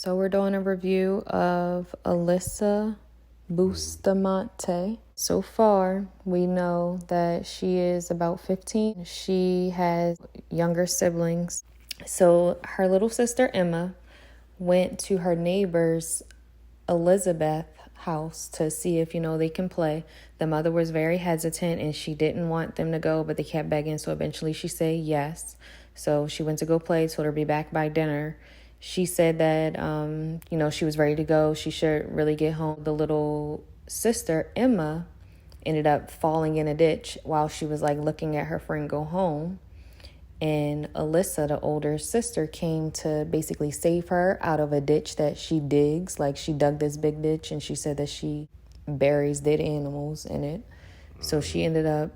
So we're doing a review of Alyssa Bustamante. So far, we know that she is about 15. She has younger siblings. So her little sister Emma went to her neighbor's Elizabeth house to see if, they can play. The mother was very hesitant and she didn't want them to go, but they kept begging. So eventually she said yes. So she went to go play, told her to be back by dinner. She said that, she was ready to go. She should really get home. The little sister, Emma, ended up falling in a ditch while she was looking at her friend go home. And Alyssa, the older sister, came to basically save her out of a ditch that she digs. She dug this big ditch and she said that she buries dead animals in it. So she ended up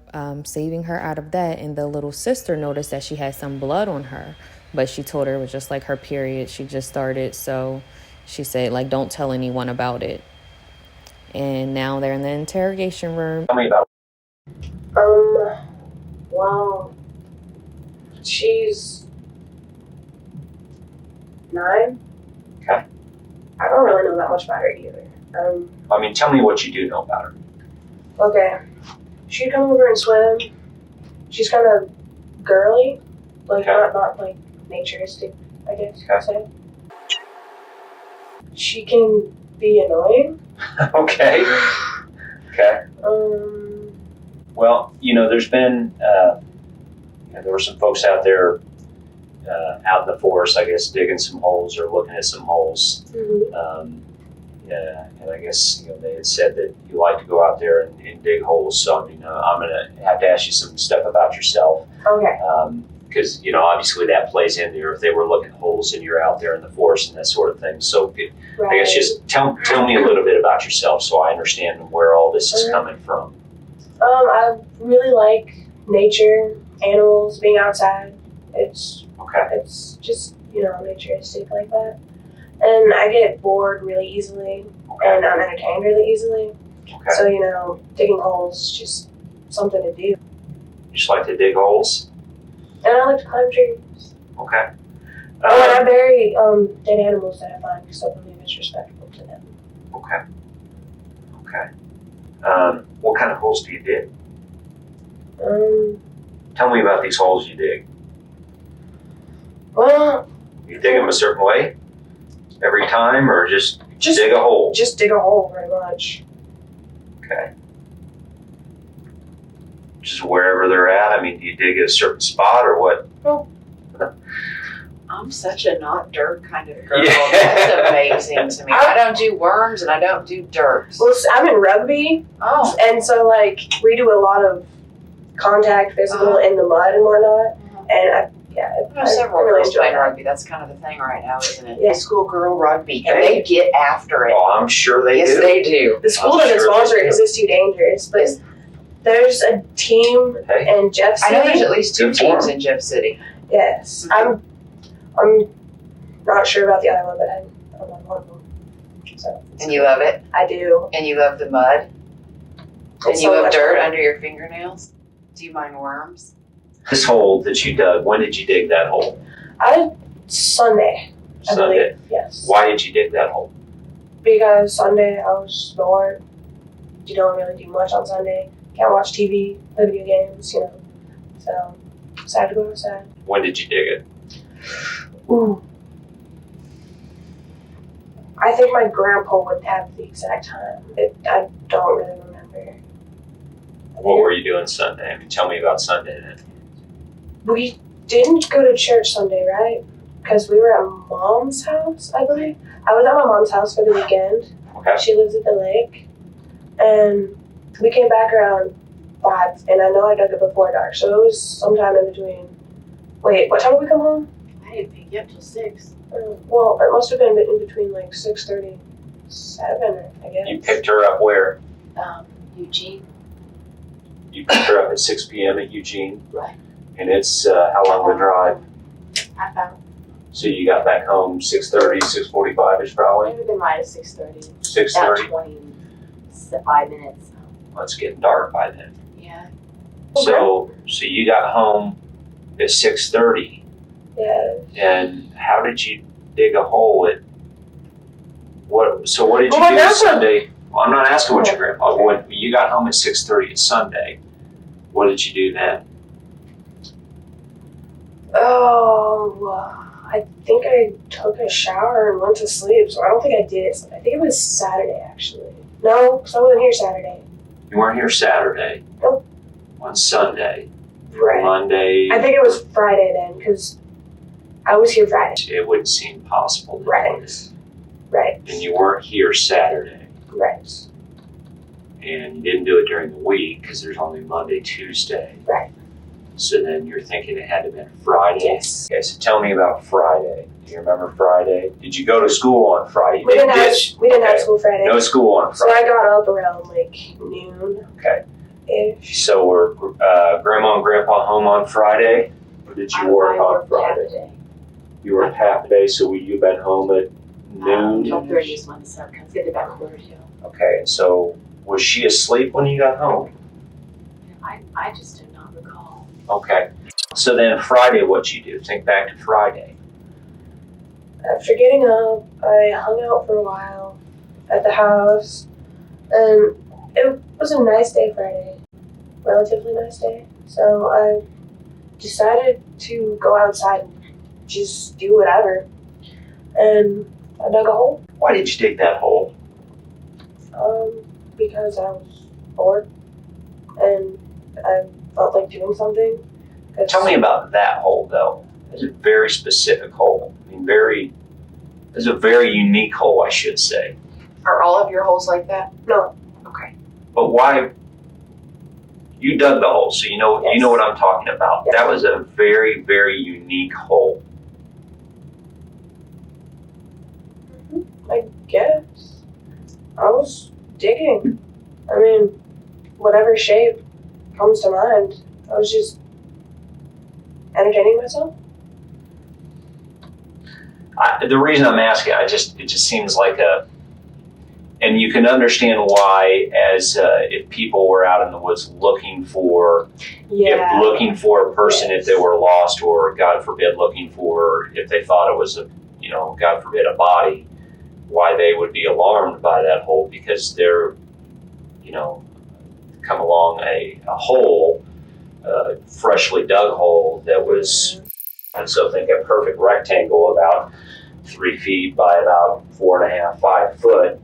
saving her out of that. And the little sister noticed that she had some blood on her. But she told her it was just her period. She just started. So she said, don't tell anyone about it. And now they're in the interrogation room. Tell me about it. Wow. She's 9. Okay. I don't really know that much about her either. Tell me what you do know about her. Okay. She'd come over and swim. She's kind of girly. Okay. Not naturistic, I guess I'd say. She can be annoying. Okay. Okay. Well, there's been, there were some folks out there out in the forest, I guess, digging some holes or looking at some holes. Mm-hmm. And I guess, they had said that you like to go out there and dig holes. So, I'm going to have to ask you some stuff about yourself. Okay. Because, obviously that plays in there if they were looking at holes and you're out there in the forest and that sort of thing. So Right. I guess just tell me a little bit about yourself so I understand where all this is coming from. I really like nature, animals, being outside. It's just, naturistic like that. And I get bored really easily, and I'm entertained really easily. Okay. So, digging holes is just something to do. You just like to dig holes? And I like to climb trees. Okay. And I bury dead animals that I find because I believe it's respectful to them. Okay. Okay. What kind of holes do you dig? Tell me about these holes you dig. Well, You dig them a certain way every time, or just dig a hole? Just dig a hole, pretty much. Okay. Just wherever they're at? Do you dig at a certain spot or what? No. I'm such a not dirt kind of girl. Yeah. That's amazing to me. I don't do worms and I don't do dirt. Well, I'm in rugby. Oh. And so, we do a lot of contact, physical, in the mud and whatnot. And I know several really girls enjoy playing that. rugby. That's kind of the thing right now, isn't it? Yeah. School girl rugby. And they get after it. Oh, I'm sure they do. Yes, they do. The school I'm doesn't sure sponsor they it because it's too dangerous. But there's a team in Jeff City. I know there's at least 2 Good teams form. in Jeff City. Yes. Mhm. I'm not sure about the other one, but I'm on one of them. So, And you love it. I do. And you love the mud. And It's you so love much dirt fun. under your fingernails. Do you mind worms? This hole that you dug, when did you dig that hole? Sunday, I Sunday. believe. Yes. Why did you dig that hole? Because Sunday I was bored. You don't really do much on Sunday. Can't watch TV, play video games, So, decided to go outside. When did you dig it? Ooh. I think my grandpa would have the exact time. I don't really remember. What were you doing Sunday? Tell me about Sunday then. We didn't go to church Sunday, right? Because we were at Mom's house, I believe. I was at my mom's house for the weekend. Okay. She lives at the lake. And we came back around 5, and I know I dug it before dark, so it was sometime in between. Wait, what time did we come home? I didn't pick you up till 6. Well, it must have been in between 6:37, I guess. You picked her up where? Eugene. You picked her up at 6 p.m. at Eugene? Right. And it's how long of a drive? I found So you got back home 6:30, 6:45-ish probably? maybe been right at 6:30. 6:30? About 25 minutes. Well, it's getting dark by then. Yeah. So you got home at 6:30. Yeah. And how did you dig a hole at So what did you Well, my do grandpa- Sunday? Well, I'm not asking what your grandpa. When you got home at 6:30 at Sunday, what did you do then? Oh, I think I took a shower and went to sleep, so I don't think I did it. I think it was Saturday, actually. No, because I wasn't here Saturday. You weren't here Saturday. Nope. On Sunday. Right. Monday. I think it was Friday then, because I was here Friday. It wouldn't seem possible. Right. Right. And you weren't here Saturday. Right. And you didn't do it during the week because there's only Monday, Tuesday. Right. So then you're thinking it had to have been Friday. Yes. Okay, so tell me about Friday. Do you remember Friday? Did you go to school on Friday? We didn't have school Friday. No school on So Friday. I got up around like noon. Okay. Ish. So were Grandma and Grandpa home on Friday? Or did you work on Friday? You worked half a day, so you've been home at noon? 12:30 is when the sun comes. Get it back quarter to. Okay, so was she asleep when you got home? I just do not recall. Okay. So then Friday, what'd you do? Think back to Friday. After getting up, I hung out for a while at the house, and it was a nice day Friday. Relatively nice day. So I decided to go outside and just do whatever. And I dug a hole, Why did you dig that hole? because I was bored and I felt like doing something. Tell me about that hole, though. It's a very specific hole. I mean, it's a very unique hole, I should say. Are all of your holes like that? No. Okay. But why? You dug the hole, so you know Yes. what I'm talking about. Yes. That was a very, very unique hole. I guess. I was digging. I mean, whatever shape comes to mind. I was just entertaining myself. The reason I'm asking, it just seems like and you can understand why, as if people were out in the woods looking for a person, if they were lost, or God forbid, if they thought it was God forbid, a body, why they would be alarmed by that hole, because they're, come along a hole, freshly dug hole that was, and so think a perfect rectangle about 3 feet by about 4.5, 5 foot,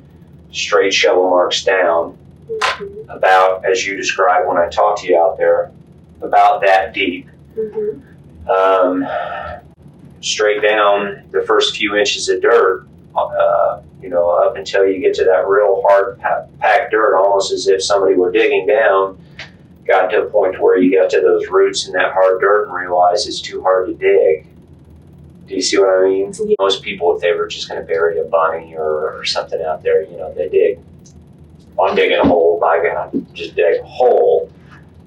straight shovel marks down, Mm-hmm. about, as you described when I talked to you out there, about that deep. Mm-hmm. Straight down the first few inches of dirt, up until you get to that real hard packed dirt, almost as if somebody were digging down, got to a point where you got to those roots in that hard dirt and realized it's too hard to dig. Do you see what I mean? Yeah. Most people, if they were just going to bury a bunny or something out there, they dig. I'm digging a hole, by God, just dig a hole.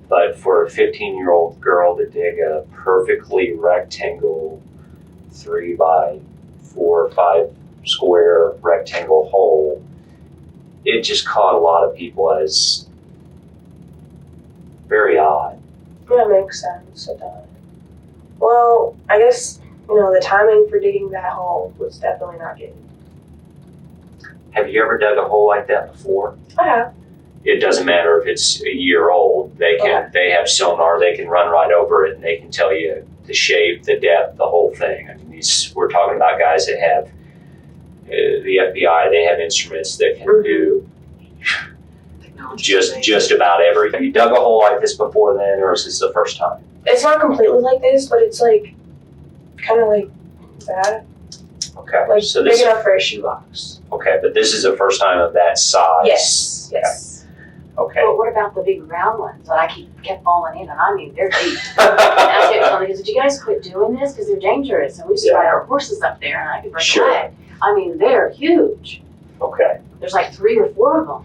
But for a 15-year-old girl to dig a perfectly rectangle 3 by 4 or 5 square rectangle hole, it just caught a lot of people as very odd. That makes sense. It does. Well, I guess, the timing for digging that hole was definitely not good. Have you ever dug a hole like that before? I have. It doesn't matter if it's a year old. They have sonar. They can run right over it, and they can tell you the shape, the depth, the whole thing. I mean, we're talking about guys that have the FBI. They have instruments that can do just about everything. Have you dug a hole like this before then, or is this the first time? It's not completely like this, but it's like kind of like that. Okay, Like so big enough for a shoebox. Okay, but this is the first time of that size. Yes. Yes. Okay. But what about the big round ones that I kept falling in? And I mean, they're deep. And I kept telling the kids, "Would you guys quit doing this? Because they're dangerous." And we used to ride our horses up there, and I could break a leg. I mean, they're huge. Okay. There's like 3 or 4 of them.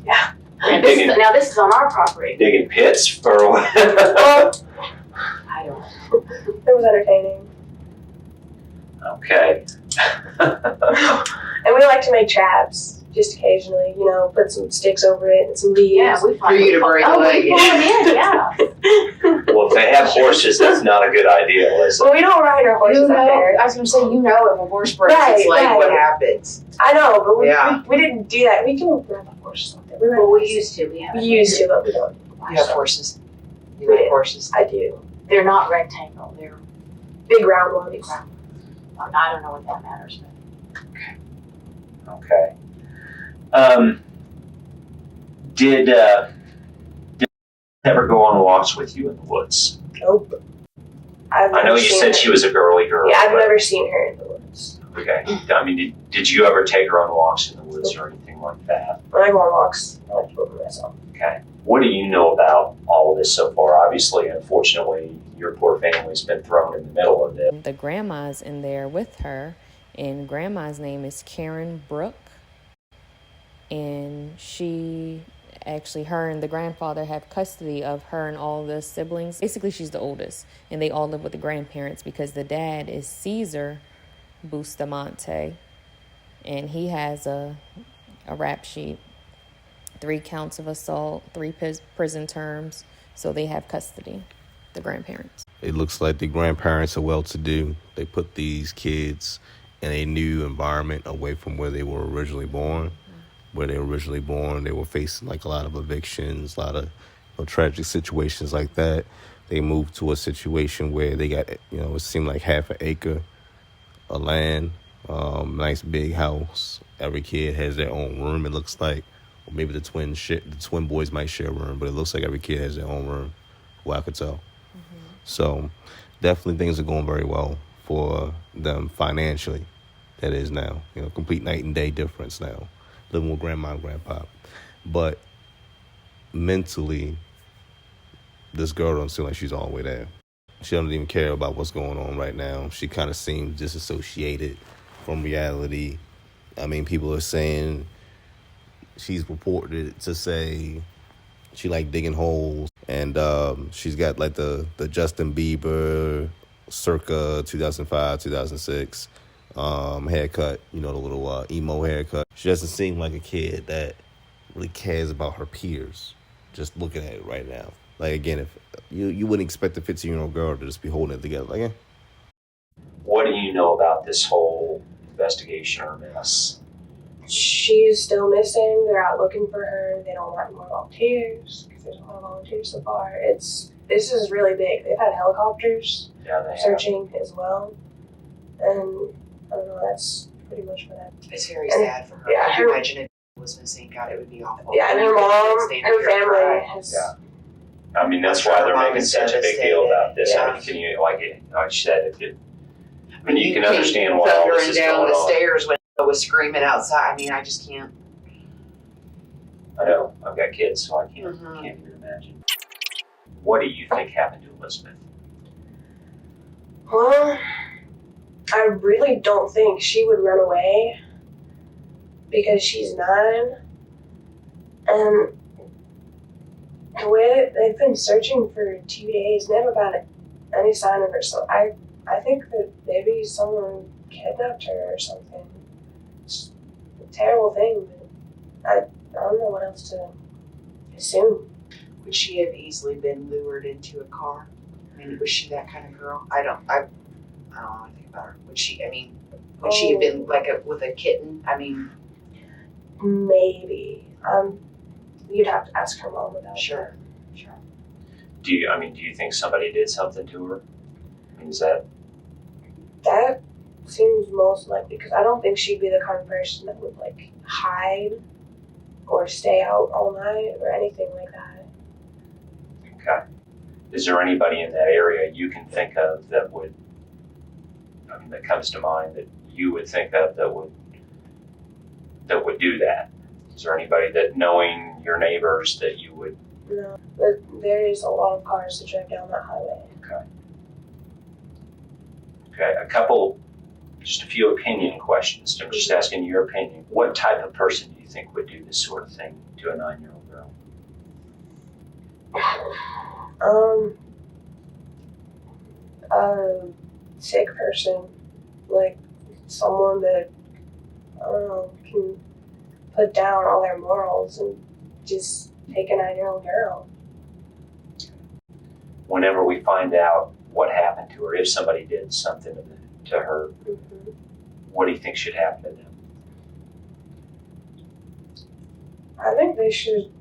Yeah. And this is on our property. Digging pits or what? Well, I don't know. it was entertaining. Okay. And we like to make traps just occasionally, put some sticks over it and some leaves. Yeah, we For you to break a leg. we pull them in, yeah. Well, if they have horses, that's not a good idea, Alyssa. Well, we don't ride our horses up there. I was going to say, if a horse breaks its leg, Right. what happens? I know, but we didn't do that. We don't ride the horses out there. We used to. We used to, but we don't. You have horses. You like horses? I do. They're not rectangle. They're big round ones. big round. I don't know what that matters, but. Okay. Did ever go on walks with you in the woods? Nope. I know you said she was a girly girl. Yeah, I've never seen her in the woods. Okay. I mean, did you ever take her on walks in the woods or anything like that? When I go on walks, I like to go by myself. Okay. What do you know about all of this so far? Obviously, unfortunately, your poor family's been thrown in the middle of it. The grandma's in there with her, and grandma's name is Karen Brooke. And her and the grandfather have custody of her and all the siblings. Basically, she's the oldest, and they all live with the grandparents because the dad is Caesar Bustamante, and he has a rap sheet, 3 counts of assault, 3 prison terms, so they have custody, the grandparents. It looks like the grandparents are well-to-do. They put these kids in a new environment away from where they were originally born. Where they were originally born, they were facing like a lot of evictions, a lot of tragic situations like that. They moved to a situation where they got, it seemed like half an acre of land, nice big house. Every kid has their own room, it looks like. Or maybe the twin boys might share a room, but it looks like every kid has their own room, what I could tell. Mm-hmm. So definitely things are going very well for them financially. That is now, complete night and day difference now. Living with grandma and grandpa. But mentally, this girl don't seem like she's all the way there. She doesn't even care about what's going on right now. She kind of seems disassociated from reality. I mean, people are saying she's reported to say she like digging holes. And she's got like the Justin Bieber circa 2005, 2006 haircut, the little emo haircut. She doesn't seem like a kid that really cares about her peers. Just looking at it right now. Like, again, if you wouldn't expect a 15-year-old girl to just be holding it together. Like, yeah. What do you know about this whole investigation or mess? She's still missing. They're out looking for her. They don't want more volunteers because there's a lot of volunteers so far. This is really big. They've had helicopters searching as well. And I don't know, that's pretty much for that. It's very sad for her. Yeah, Could you imagine if it was missing? God, it would be awful. Yeah, and her mom and family has... Yeah. I mean, that's why they're making such a big deal about this. Yeah. I mean, can you, like I said, you can understand why all this is going down the on. stairs when I was screaming outside. I mean, I just can't. I know. I've got kids, so I can't even imagine. What do you think happened to Elizabeth? Well, I really don't think she would run away because she's 9. And the way that they've been searching for 2 days, never got any sign of her. So I think that maybe someone kidnapped her or something. It's a terrible thing, but I don't know what else to assume. Would she have easily been lured into a car? I mean, was she that kind of girl? I don't know anything about her. Would she have been like with a kitten? I mean, maybe. You'd have to ask her mom about sure. Do you think somebody did something to her? I mean, that seems most likely, because I don't think she'd be the kind of person that would like hide or stay out all night or anything like that. okay. Is there anybody in that area you can think of that comes to mind that you would think of that would do that? Is there anybody that, knowing your neighbors, that you would? No, but there is a lot of cars that drive down that highway. Okay, just a few opinion questions. I'm just asking your opinion. What type of person do you think would do this sort of thing to a 9-year-old girl? A sick person, like someone that, I don't know, can put down all their morals and just take a 9-year-old girl. Whenever we find out what happened to her, if somebody did something to her, what do you think should happen to them? I think they should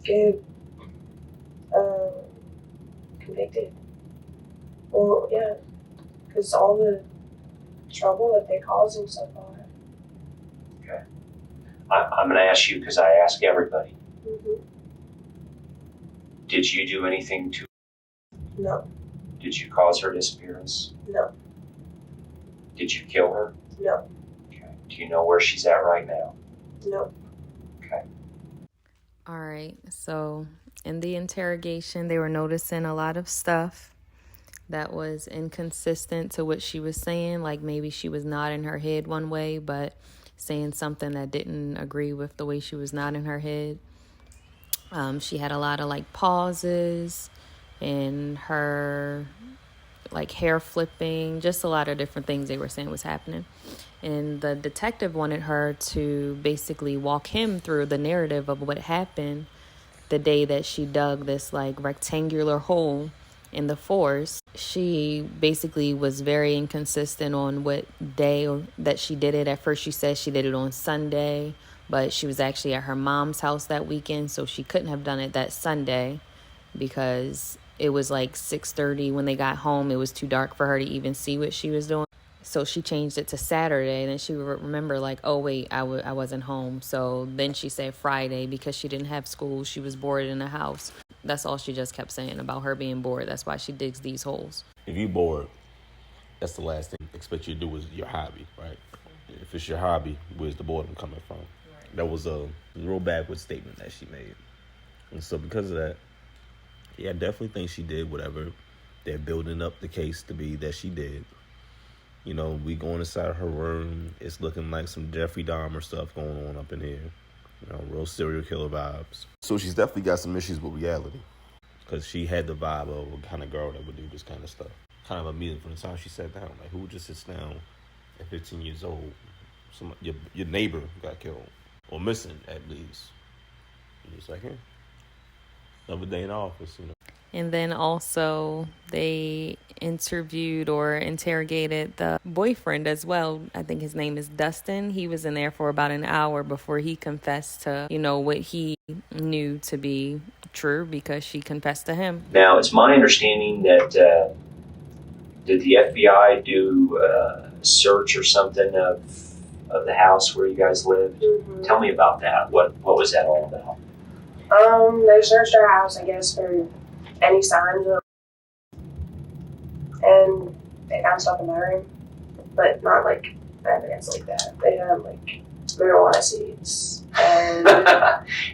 get convicted. Well, yeah, because all the trouble that they caused him so far. I'm going to ask you because I ask everybody. Mm-hmm. Did you do anything to? No. Did you cause her disappearance? No. Did you kill her? No. Okay. Do you know where she's at right now? No. Okay. All right. So in the interrogation, they were noticing a lot of stuff that was inconsistent to what she was saying. Like maybe she was nodding her head one way, but saying something that didn't agree with the way she was nodding her head. She had a lot of like pauses and her like hair flipping, just a lot of different things they were saying was happening. And the detective wanted her to basically walk him through the narrative of what happened the day that she dug this like rectangular hole in the forest. She basically was very inconsistent on what day that she did it. At first she said she did it on Sunday, but she was actually at her mom's house that weekend, so she couldn't have done it that Sunday because it was like 6:30 when they got home. It was too dark for her to even see what she was doing. So she changed it to Saturday, and then she would remember like, oh wait, I wasn't home. So then she said Friday because she didn't have school. She was bored in the house. That's all she just kept saying about her being bored. That's why she digs these holes. If you're bored, that's the last thing they expect you to do is your hobby, right? If it's your hobby, where's the boredom coming from? Right. That was a real backward statement that she made. And so because of that, yeah, I definitely think she did whatever they're building up the case to be that she did. You know, we going inside her room. It's looking like some Jeffrey Dahmer stuff going on up in here. You know, real serial killer vibes. So she's definitely got some issues with reality. Because she had the vibe of a kind of girl that would do this kind of stuff. Kind of amusing from the time she sat down. Like, who just sits down at 15 years old? Your neighbor got killed. Or missing, at least. And it's like, hey, another day in office, you know. And then also they interviewed or interrogated the boyfriend as well. I think his name is Dustin. He was in there for about an hour before he confessed to, you know, what he knew to be true because she confessed to him. Now, it's my understanding that did the FBI do a search or something of the house where you guys lived? Mm-hmm. Tell me about that. What was that all about? They searched our house, I guess, for any signs of, and they found stuff in my room, but not like evidence like that. They found like marijuana seeds and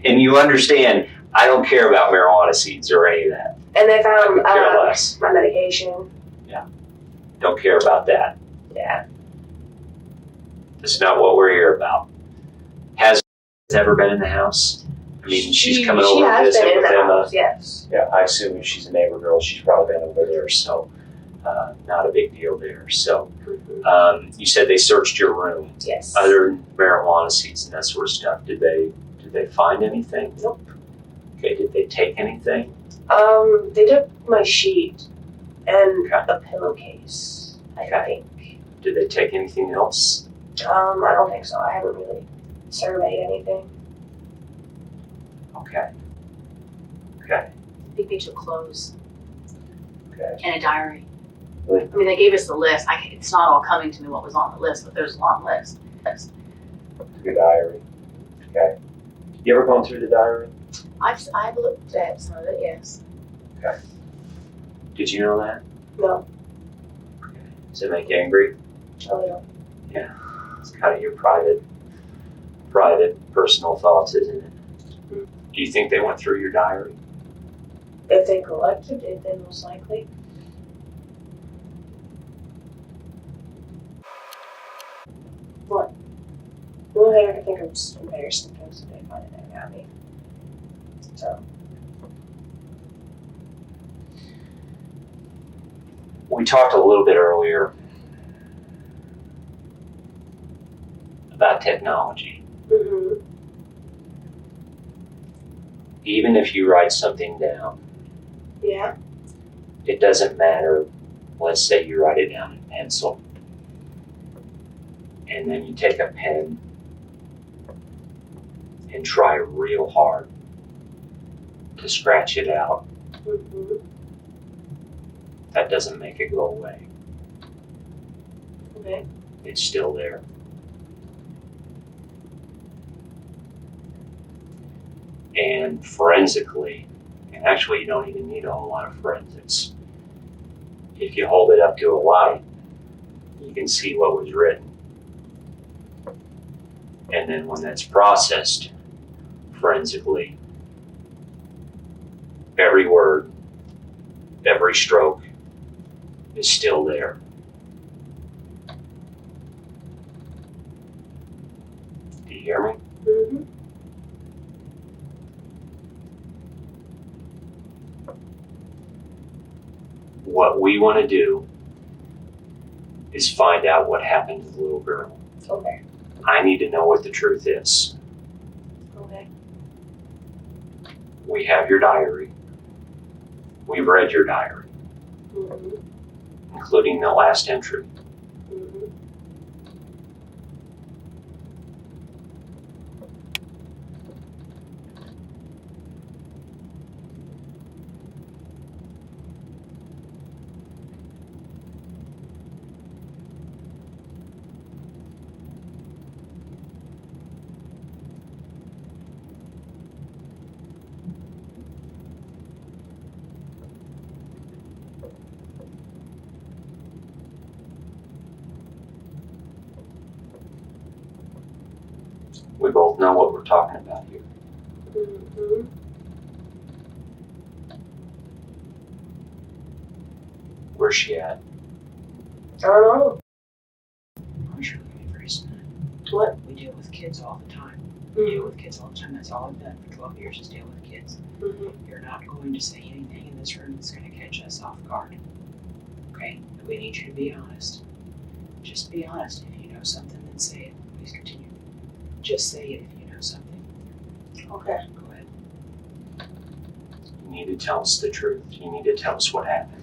and you understand, I don't care about marijuana seeds or any of that. and they found Care less. my medication. Yeah, don't care about that. Yeah. That's not what we're here about. Has ever been in the house? I mean, she's coming over to visit with them. House, yes. Yeah, I assume if she's a neighbor girl, she's probably been over there, so not a big deal there. So you said they searched your room. Yes. Other than marijuana seeds and that sort of stuff, did they find anything? Nope. Okay, did they take anything? They took my sheet and a pillowcase, I think. Did they take anything else? I don't think so. I haven't really surveyed anything. Okay. I think they took clothes Okay. and a diary. Really? I mean, they gave us the list. It's not all coming to me what was on the list, but there's a long list. Your diary. Okay. You ever gone through the diary? I've looked at some of it, yes. Okay. Did you know that? No. Does it make you angry? Oh, no. Yeah. It's kind of your private, personal thoughts, isn't it? Mm-hmm. Do you think they went through your diary? If they collected it, then most likely. What? The only thing I can think of is some better symptoms that they find anything at me. So. We talked a little bit earlier about technology. Mm-hmm. Even if you write something down, Yeah. it doesn't matter. Let's say you write it down in pencil, and then you take a pen and try real hard to scratch it out, that doesn't make it go away. Okay. It's still there. And forensically, and actually you don't even need a whole lot of forensics. If you hold it up to a light, you can see what was written. And then when that's processed forensically, every word, every stroke is still there. Do you hear me? Mm-hmm. What we want to do is find out what happened to the little girl. Okay. I need to know what the truth is. Okay. We have your diary. We've read your diary, including the last entry. We both know what we're talking about here. Where's she at? I don't know. I'm sure we can reason that. What? We deal with kids all the time. We deal with kids all the time. That's all I've done for 12 years is deal with kids. You're not going to say anything in this room that's going to catch us off guard. Okay? We need you to be honest. Just be honest. If you know something, then say it. Please continue. Just say it if you know something. Okay. Go ahead. You need to tell us the truth. You need to tell us what happened.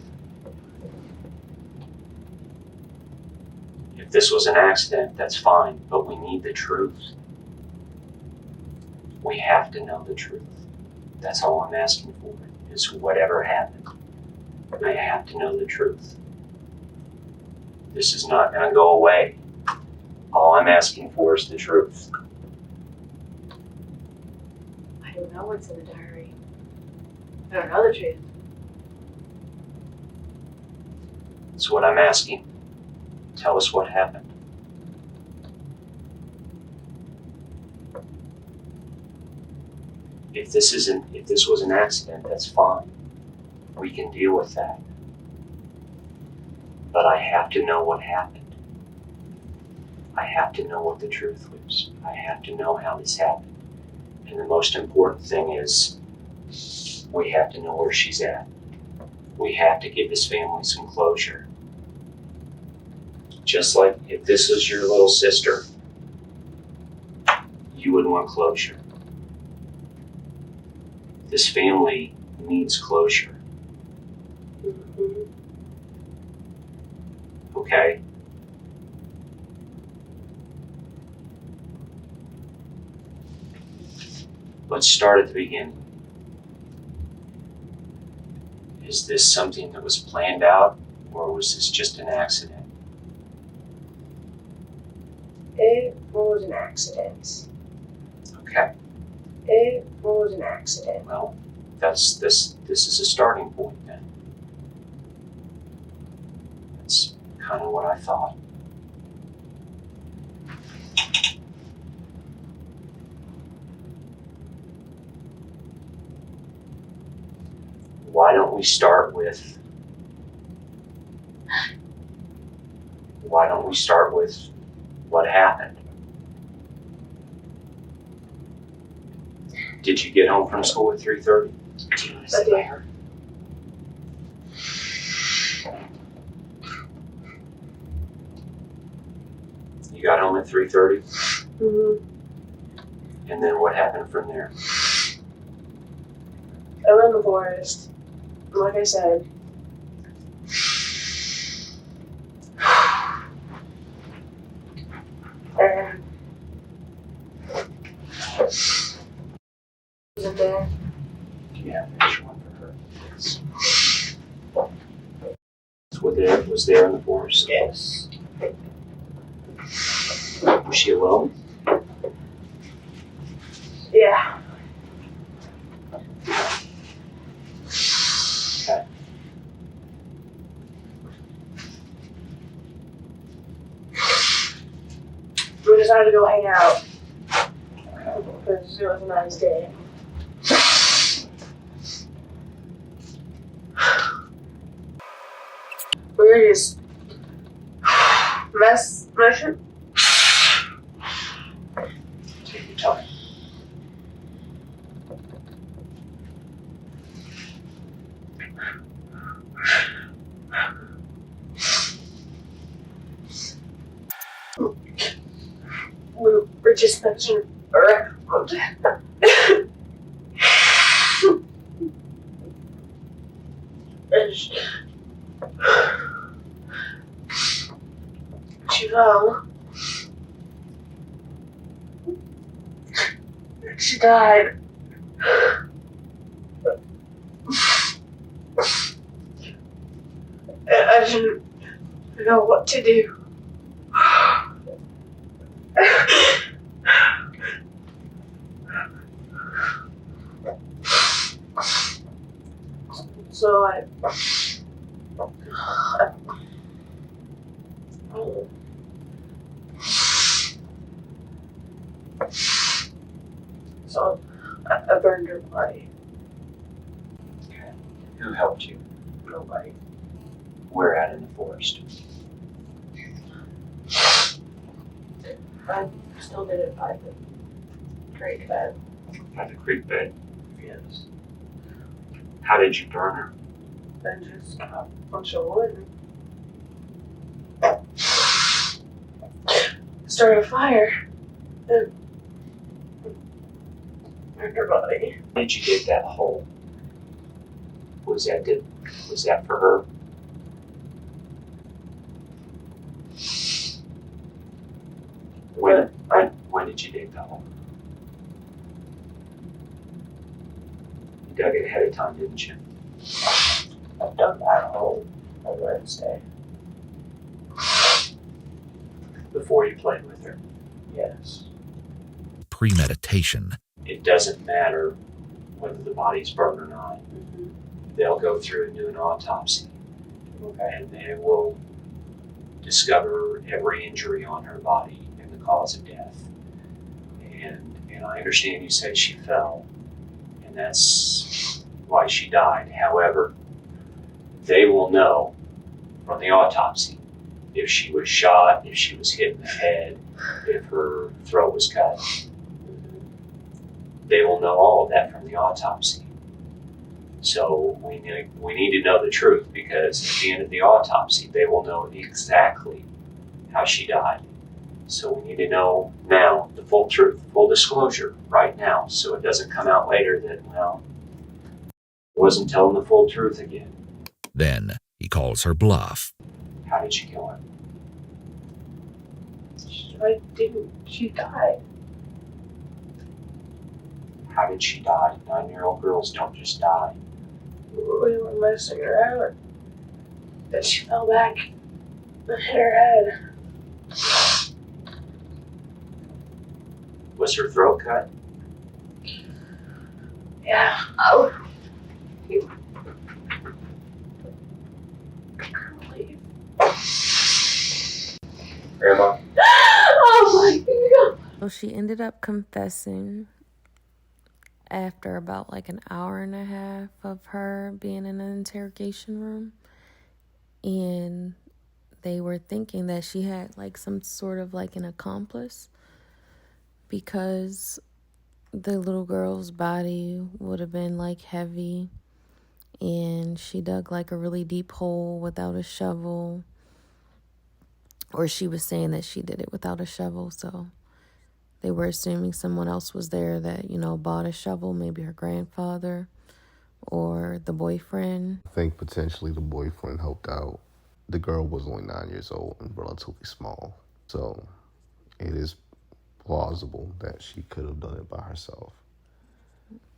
If this was an accident, that's fine, but we need the truth. We have to know the truth. That's all I'm asking for, is whatever happened, I have to know the truth. This is not going to go away. All I'm asking for is the truth. I don't know what's in the diary. I don't know the truth. That's what I'm asking. Tell us what happened. If this was an accident, that's fine. We can deal with that. But I have to know what happened. I have to know what the truth was. I have to know how this happened. And the most important thing is, we have to know where she's at. We have to give this family some closure. Just like if this was your little sister, you would want closure. This family needs closure. Okay? Let's start at the beginning. Is this something that was planned out, or was this just an accident? It was an accident. Okay. It was an accident. Well, this is a starting point then. That's kind of what I thought. Why don't we start with what happened? Did you get home from school at 3:30? Do you want to sit by her? You got home at 3:30? Mm-hmm. And then what happened from there? I went in the forest. Like I said. And Was it there? Do you have an extra one for her? Yes. Was there in the forest? Yes. Was she alone? Yeah. Okay. We decided to go hang out because it was a nice day. We were just messing. Take your time. We were just messing around. And she fell. She died. I didn't know what to do. So I burned her body. Okay. Who helped you? Nobody. Where at in the forest? I still did it by the creek bed. By the creek bed. Yes. How did you burn her? And just a bunch of wood. Started a fire. And burned her body. Did you dig that hole? Was that for her? When did you dig the hole? You dug it ahead of time, didn't you? I dug that hole on Wednesday. Before you played with her. Yes. Premeditation. It doesn't matter whether the body's burned or not. Mm-hmm. They'll go through and do an autopsy. Okay. And they will discover every injury on her body and the cause of death. And I understand you said she fell, and that's why she died. However, they will know from the autopsy if she was shot, if she was hit in the head, if her throat was cut. They will know all of that from the autopsy. So we need to know the truth, because at the end of the autopsy, they will know exactly how she died. So we need to know now the full truth, full disclosure right now, so it doesn't come out later that, well, I wasn't telling the full truth again. Then he calls her bluff. How did you kill her? She died. How did she die? 9-year-old girls don't just die. We were messing around. Then she fell back and hit her head. Was her throat cut? Yeah. Oh, Grandma? Oh my God. So she ended up confessing after about like an hour and a half of her being in an interrogation room. And they were thinking that she had like some sort of like an accomplice, because the little girl's body would have been like heavy, and she dug like a really deep hole without a shovel, or she was saying that she did it without a shovel. So they were assuming someone else was there that, you know, bought a shovel, maybe her grandfather or the boyfriend. I think potentially the boyfriend helped out. The girl was only 9 years old and relatively small. So it is plausible that she could have done it by herself.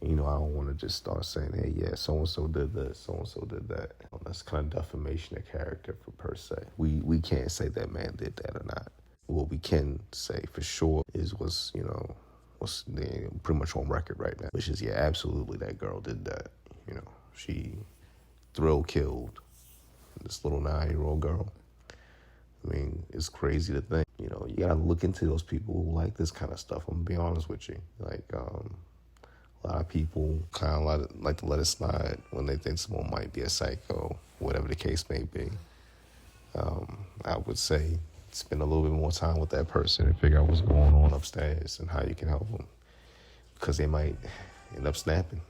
You know, I don't want to just start saying, hey, yeah, so-and-so did this, so-and-so did that. That's kind of defamation of character for per se. We can't say that man did that or not. What we can say for sure is what's pretty much on record right now, which is, yeah, absolutely that girl did that. You know, she thrill killed this little 9-year-old girl. I mean, it's crazy to think, you know, you gotta look into those people who like this kind of stuff. I'm gonna be honest with you. Like, a lot of people kind of like to let it slide when they think someone might be a psycho, whatever the case may be. I would say spend a little bit more time with that person and figure out what's going on upstairs and how you can help them, because they might end up snapping.